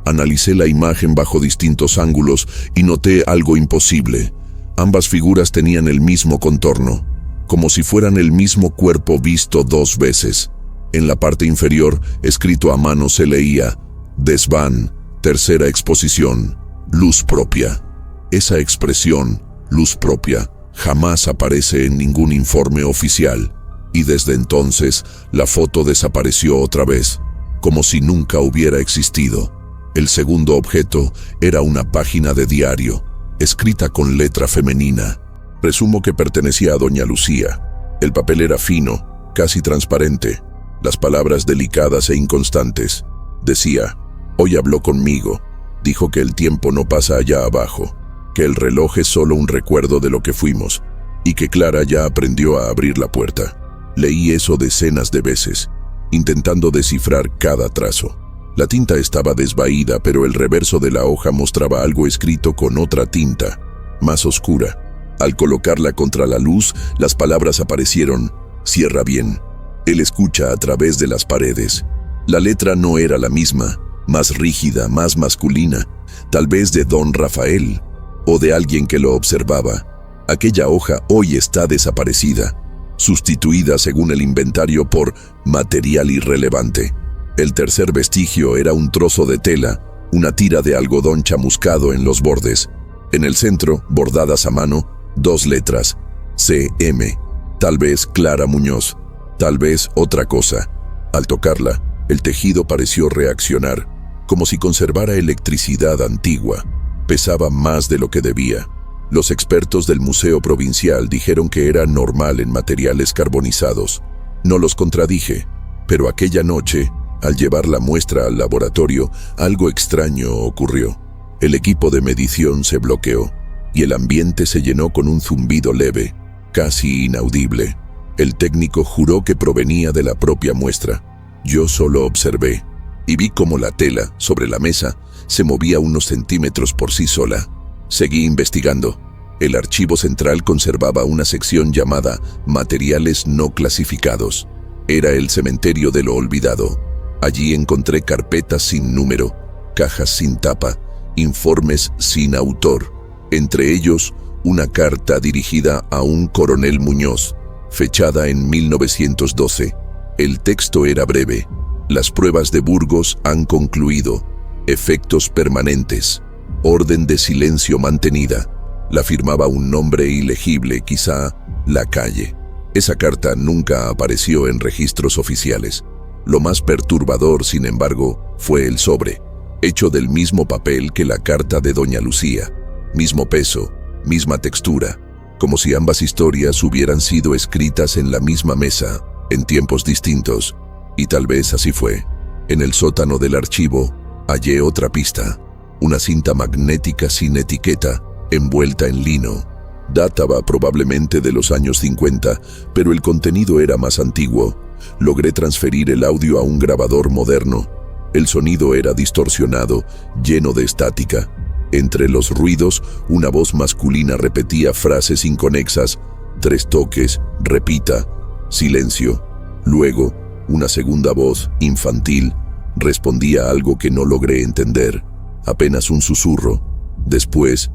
Analicé la imagen bajo distintos ángulos y noté algo imposible. Ambas figuras tenían el mismo contorno, como si fueran el mismo cuerpo visto dos veces. En la parte inferior, escrito a mano, se leía: Desván, tercera exposición, luz propia. Esa expresión, luz propia, jamás aparece en ningún informe oficial, y desde entonces la foto desapareció otra vez, como si nunca hubiera existido. El segundo objeto era una página de diario, escrita con letra femenina. Presumo que pertenecía a doña Lucía. El papel era fino, casi transparente, las palabras delicadas e inconstantes. Decía: hoy habló conmigo, dijo que el tiempo no pasa allá abajo, que el reloj es solo un recuerdo de lo que fuimos, y que Clara ya aprendió a abrir la puerta. Leí eso decenas de veces, intentando descifrar cada trazo. La tinta estaba desvaída, pero el reverso de la hoja mostraba algo escrito con otra tinta, más oscura. Al colocarla contra la luz, las palabras aparecieron: cierra bien. Él escucha a través de las paredes. La letra no era la misma, más rígida, más masculina, tal vez de don Rafael, o de alguien que lo observaba. Aquella hoja hoy está desaparecida, sustituida según el inventario por material irrelevante. El tercer vestigio era un trozo de tela, una tira de algodón chamuscado en los bordes. En el centro, bordadas a mano, dos letras: CM. Tal vez Clara Muñoz, tal vez otra cosa. Al tocarla, el tejido pareció reaccionar, como si conservara electricidad antigua. Pesaba más de lo que debía. Los expertos del Museo Provincial dijeron que era normal en materiales carbonizados. No los contradije, pero aquella noche, al llevar la muestra al laboratorio, algo extraño ocurrió. El equipo de medición se bloqueó, y el ambiente se llenó con un zumbido leve, casi inaudible. El técnico juró que provenía de la propia muestra. Yo solo observé, y vi cómo la tela, sobre la mesa, se movía unos centímetros por sí sola. Seguí investigando. El archivo central conservaba una sección llamada Materiales no clasificados. Era el cementerio de lo olvidado. Allí encontré carpetas sin número, cajas sin tapa, informes sin autor. Entre ellos, una carta dirigida a un coronel Muñoz, fechada en 1912. El texto era breve: las pruebas de Burgos han concluido. Efectos permanentes. Orden de silencio mantenida. La firmaba un nombre ilegible, quizá Lacalle. Esa carta nunca apareció en registros oficiales. Lo más perturbador, sin embargo, fue el sobre, hecho del mismo papel que la carta de doña Lucía. Mismo peso, misma textura, como si ambas historias hubieran sido escritas en la misma mesa, en tiempos distintos. Y tal vez así fue. En el sótano del archivo hallé otra pista: una cinta magnética sin etiqueta, envuelta en lino. Databa probablemente de los años 50, pero el contenido era más antiguo. Logré transferir el audio a un grabador moderno. El sonido era distorsionado, lleno de estática. Entre los ruidos, una voz masculina repetía frases inconexas: 3 toques, repita, silencio. Luego, una segunda voz, infantil, respondía algo que no logré entender, apenas un susurro. Después,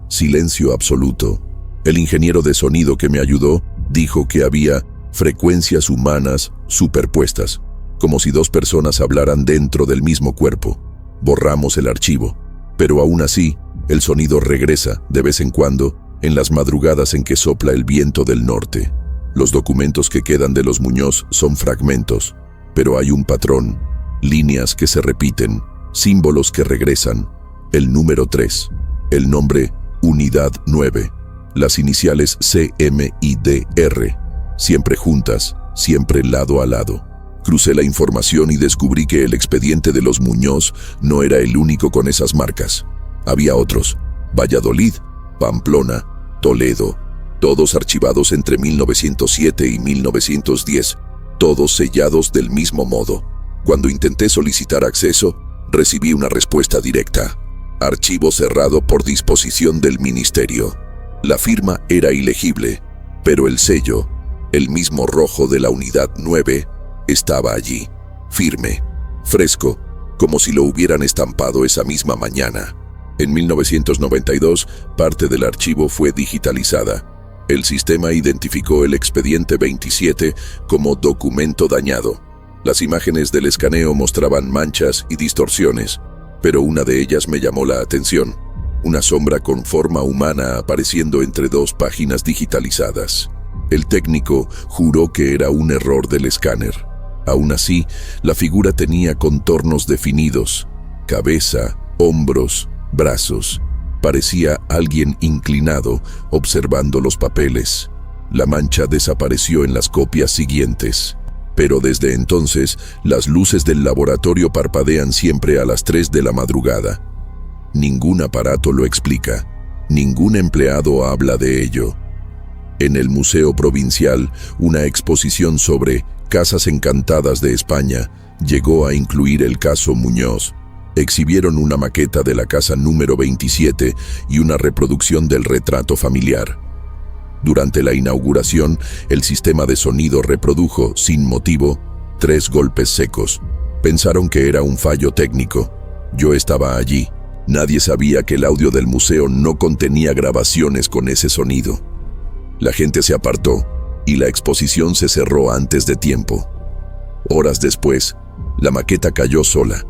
silencio absoluto. El ingeniero de sonido que me ayudó dijo que había frecuencias humanas superpuestas, como si 2 personas hablaran dentro del mismo cuerpo. Borramos el archivo, pero aún así, el sonido regresa de vez en cuando en las madrugadas en que sopla el viento del norte. Los documentos que quedan de los Muñoz son fragmentos, pero hay un patrón, líneas que se repiten, símbolos que regresan, el número 3, el nombre Unidad 9, las iniciales CM y DR, siempre juntas, siempre lado a lado. Crucé la información y descubrí que el expediente de los Muñoz no era el único con esas marcas. Había otros: Valladolid, Pamplona, Toledo, todos archivados entre 1907 y 1910. todos sellados del mismo modo. Cuando intenté solicitar acceso, recibí una respuesta directa: archivo cerrado por disposición del ministerio. La firma era ilegible, pero el sello, el mismo rojo de la unidad 9, estaba allí, firme, fresco, como si lo hubieran estampado esa misma mañana. En 1992, parte del archivo fue digitalizada. El sistema identificó el expediente 27 como documento dañado. Las imágenes del escaneo mostraban manchas y distorsiones, pero una de ellas me llamó la atención: una sombra con forma humana apareciendo entre dos páginas digitalizadas. El técnico juró que era un error del escáner. Aún así, la figura tenía contornos definidos: cabeza, hombros, brazos. Parecía alguien inclinado, observando los papeles. La mancha desapareció en las copias siguientes. Pero desde entonces, las luces del laboratorio parpadean siempre a las 3 de la madrugada. Ningún aparato lo explica. Ningún empleado habla de ello. En el Museo Provincial, una exposición sobre Casas Encantadas de España llegó a incluir el caso Muñoz. Exhibieron una maqueta de la casa número 27 y una reproducción del retrato familiar. Durante la inauguración, el sistema de sonido reprodujo, sin motivo, 3 golpes secos. Pensaron que era un fallo técnico. Yo estaba allí. Nadie sabía que el audio del museo no contenía grabaciones con ese sonido. La gente se apartó y la exposición se cerró antes de tiempo. Horas después, la maqueta cayó sola.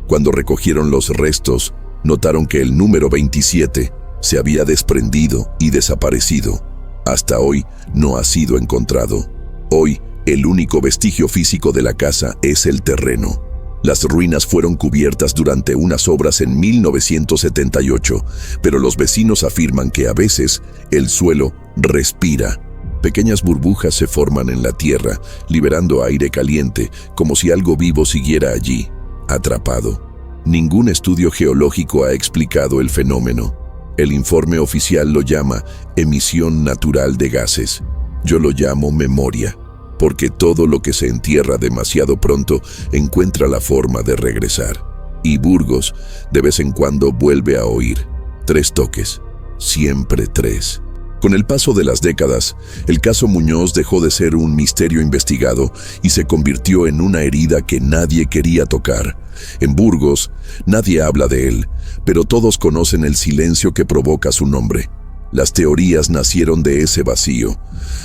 Cuando recogieron los restos, notaron que el número 27 se había desprendido y desaparecido. Hasta hoy no ha sido encontrado. Hoy, el único vestigio físico de la casa es el terreno. Las ruinas fueron cubiertas durante unas obras en 1978, pero los vecinos afirman que a veces el suelo respira. Pequeñas burbujas se forman en la tierra, liberando aire caliente, como si algo vivo siguiera allí, atrapado. Ningún estudio geológico ha explicado el fenómeno. El informe oficial lo llama emisión natural de gases. Yo lo llamo memoria, porque todo lo que se entierra demasiado pronto encuentra la forma de regresar. Y Burgos, de vez en cuando, vuelve a oír 3 toques, siempre 3. Con el paso de las décadas, el caso Muñoz dejó de ser un misterio investigado y se convirtió en una herida que nadie quería tocar. En Burgos, nadie habla de él, pero todos conocen el silencio que provoca su nombre. Las teorías nacieron de ese vacío,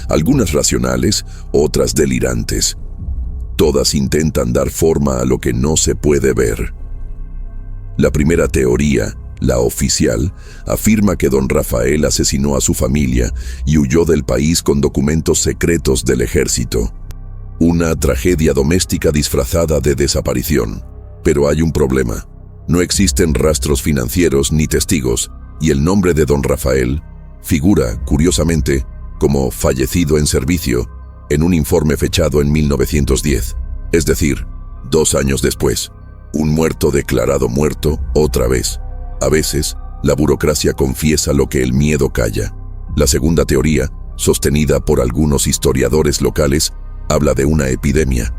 algunas racionales, otras delirantes. Todas intentan dar forma a lo que no se puede ver. La primera teoría, la oficial, afirma que don Rafael asesinó a su familia y huyó del país con documentos secretos del ejército. Una tragedia doméstica disfrazada de desaparición. Pero hay un problema. No existen rastros financieros ni testigos, y el nombre de don Rafael figura, curiosamente, como fallecido en servicio en un informe fechado en 1910, es decir, 2 años después. Un muerto declarado muerto otra vez. A veces, la burocracia confiesa lo que el miedo calla. La segunda teoría, sostenida por algunos historiadores locales, habla de una epidemia.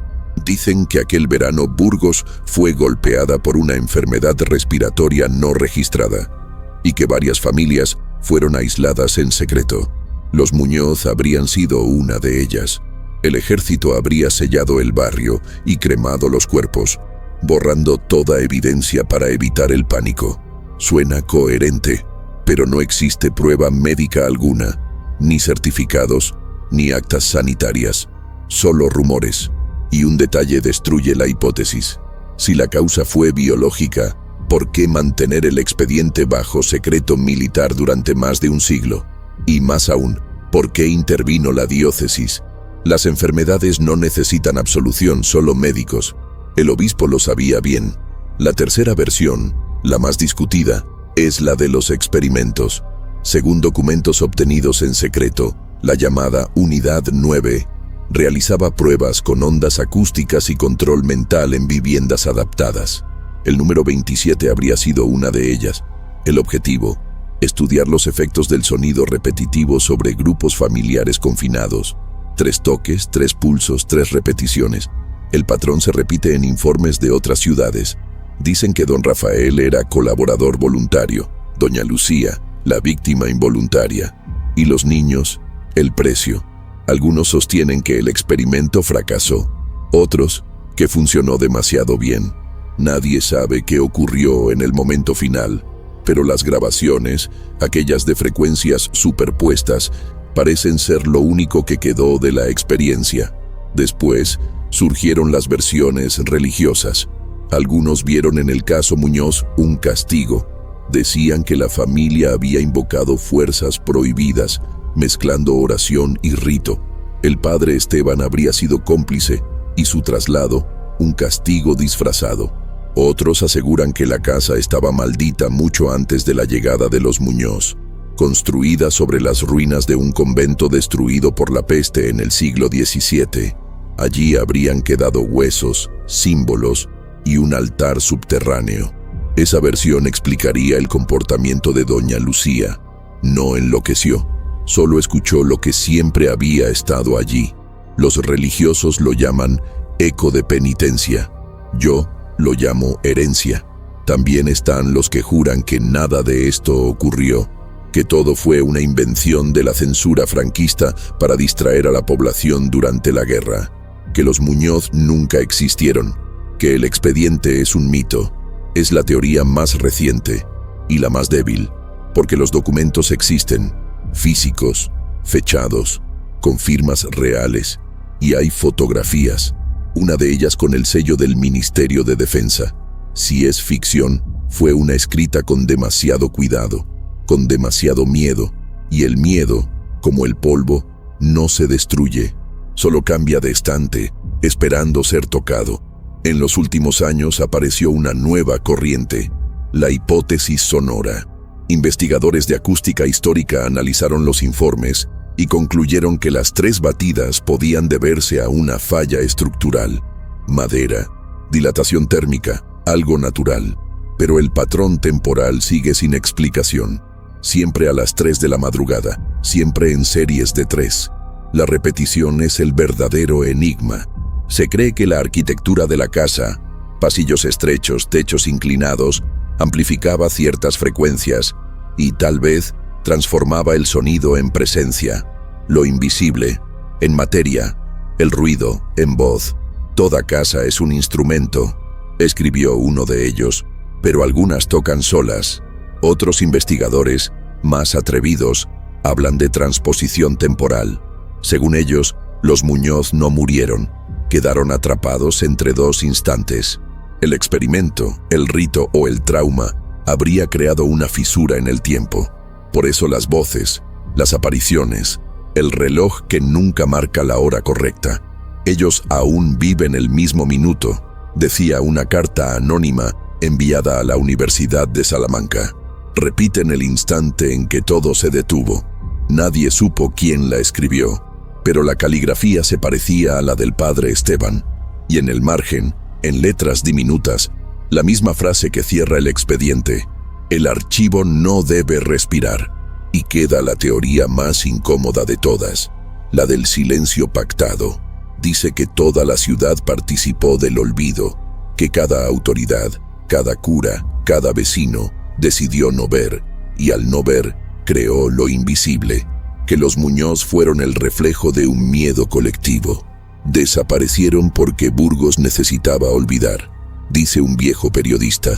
Dicen que aquel verano Burgos fue golpeada por una enfermedad respiratoria no registrada y que varias familias fueron aisladas en secreto. Los Muñoz habrían sido una de ellas. El ejército habría sellado el barrio y cremado los cuerpos, borrando toda evidencia para evitar el pánico. Suena coherente, pero no existe prueba médica alguna, ni certificados, ni actas sanitarias, solo rumores. Y un detalle destruye la hipótesis. Si la causa fue biológica, ¿por qué mantener el expediente bajo secreto militar durante más de un siglo? Y más aún, ¿por qué intervino la diócesis? Las enfermedades no necesitan absolución, solo médicos. El obispo lo sabía bien. La tercera versión, la más discutida, es la de los experimentos. Según documentos obtenidos en secreto, la llamada Unidad 9 realizaba pruebas con ondas acústicas y control mental en viviendas adaptadas. El número 27 habría sido una de ellas. El objetivo, estudiar los efectos del sonido repetitivo sobre grupos familiares confinados. 3 toques, 3 pulsos, 3 repeticiones. El patrón se repite en informes de otras ciudades. Dicen que don Rafael era colaborador voluntario, doña Lucía, la víctima involuntaria, y los niños, el precio. Algunos sostienen que el experimento fracasó, otros que funcionó demasiado bien. Nadie sabe qué ocurrió en el momento final, pero las grabaciones, aquellas de frecuencias superpuestas, parecen ser lo único que quedó de la experiencia. Después surgieron las versiones religiosas. Algunos vieron en el caso Muñoz un castigo. Decían que la familia había invocado fuerzas prohibidas, mezclando oración y rito. El padre Esteban habría sido cómplice y su traslado, un castigo disfrazado. Otros aseguran que la casa estaba maldita mucho antes de la llegada de los Muñoz, construida sobre las ruinas de un convento destruido por la peste en el siglo XVII. Allí habrían quedado huesos, símbolos y un altar subterráneo. Esa versión explicaría el comportamiento de doña Lucía. No enloqueció, solo escuchó lo que siempre había estado allí. Los religiosos lo llaman eco de penitencia. Yo lo llamo herencia. También están los que juran que nada de esto ocurrió, que todo fue una invención de la censura franquista para distraer a la población durante la guerra, que los Muñoz nunca existieron, que el expediente es un mito. Es la teoría más reciente y la más débil, porque los documentos existen, físicos, fechados, con firmas reales, y hay fotografías, una de ellas con el sello del Ministerio de Defensa. Si es ficción, fue una escrita con demasiado cuidado, con demasiado miedo, y el miedo, como el polvo, no se destruye, solo cambia de estante, esperando ser tocado. En los últimos años apareció una nueva corriente, la hipótesis sonora. Investigadores de acústica histórica analizaron los informes y concluyeron que las 3 batidas podían deberse a una falla estructural. Madera, dilatación térmica, algo natural. Pero el patrón temporal sigue sin explicación. Siempre a las 3 de la madrugada, siempre en series de 3. La repetición es el verdadero enigma. Se cree que la arquitectura de la casa, pasillos estrechos, techos inclinados, amplificaba ciertas frecuencias y tal vez transformaba el sonido en presencia, lo invisible, en materia, el ruido, en voz. Toda casa es un instrumento, escribió uno de ellos, pero algunas tocan solas. Otros investigadores, más atrevidos, hablan de transposición temporal. Según ellos, los Muñoz no murieron, quedaron atrapados entre 2 instantes. El experimento, el rito o el trauma habría creado una fisura en el tiempo. Por eso las voces, las apariciones, el reloj que nunca marca la hora correcta. Ellos aún viven el mismo minuto, decía una carta anónima enviada a la Universidad de Salamanca. Repiten el instante en que todo se detuvo. Nadie supo quién la escribió, pero la caligrafía se parecía a la del padre Esteban, y en el margen, en letras diminutas, la misma frase que cierra el expediente: el archivo no debe respirar. Y queda la teoría más incómoda de todas, la del silencio pactado. Dice que toda la ciudad participó del olvido, que cada autoridad, cada cura, cada vecino decidió no ver, y al no ver, creó lo invisible, que los Muñoz fueron el reflejo de un miedo colectivo. Desaparecieron porque Burgos necesitaba olvidar, dice un viejo periodista,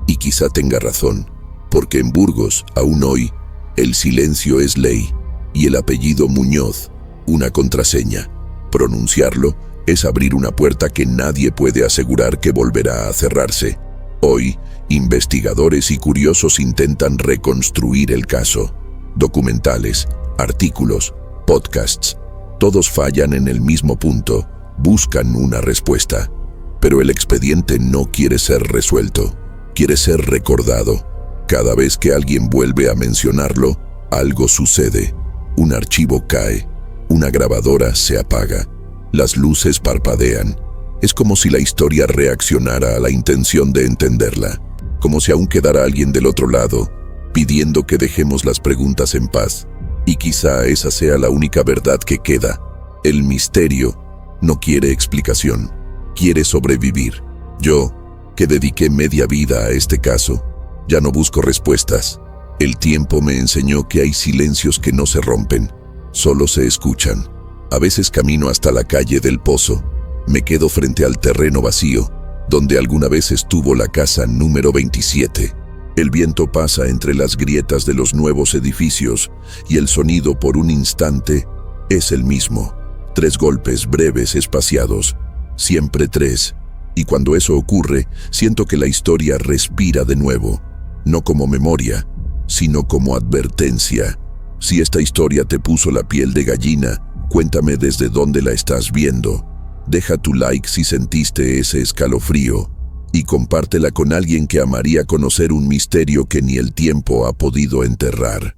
y quizá tenga razón, porque en Burgos, aún hoy, el silencio es ley, y el apellido Muñoz, una contraseña. Pronunciarlo es abrir una puerta que nadie puede asegurar que volverá a cerrarse. Hoy, investigadores y curiosos intentan reconstruir el caso. Documentales, artículos, podcasts, todos fallan en el mismo punto, buscan una respuesta. Pero el expediente no quiere ser resuelto, quiere ser recordado. Cada vez que alguien vuelve a mencionarlo, algo sucede. Un archivo cae, una grabadora se apaga, las luces parpadean. Es como si la historia reaccionara a la intención de entenderla, como si aún quedara alguien del otro lado, pidiendo que dejemos las preguntas en paz. Y quizá esa sea la única verdad que queda. El misterio no quiere explicación, quiere sobrevivir. Yo, que dediqué media vida a este caso, ya no busco respuestas. El tiempo me enseñó que hay silencios que no se rompen, solo se escuchan. A veces camino hasta la calle del Pozo, me quedo frente al terreno vacío, donde alguna vez estuvo la casa número 27. El viento pasa entre las grietas de los nuevos edificios y el sonido por un instante es el mismo. 3 golpes breves espaciados, siempre 3. Y cuando eso ocurre, siento que la historia respira de nuevo, no como memoria, sino como advertencia. Si esta historia te puso la piel de gallina, cuéntame desde dónde la estás viendo. Deja tu like si sentiste ese escalofrío y compártela con alguien que amaría conocer un misterio que ni el tiempo ha podido enterrar.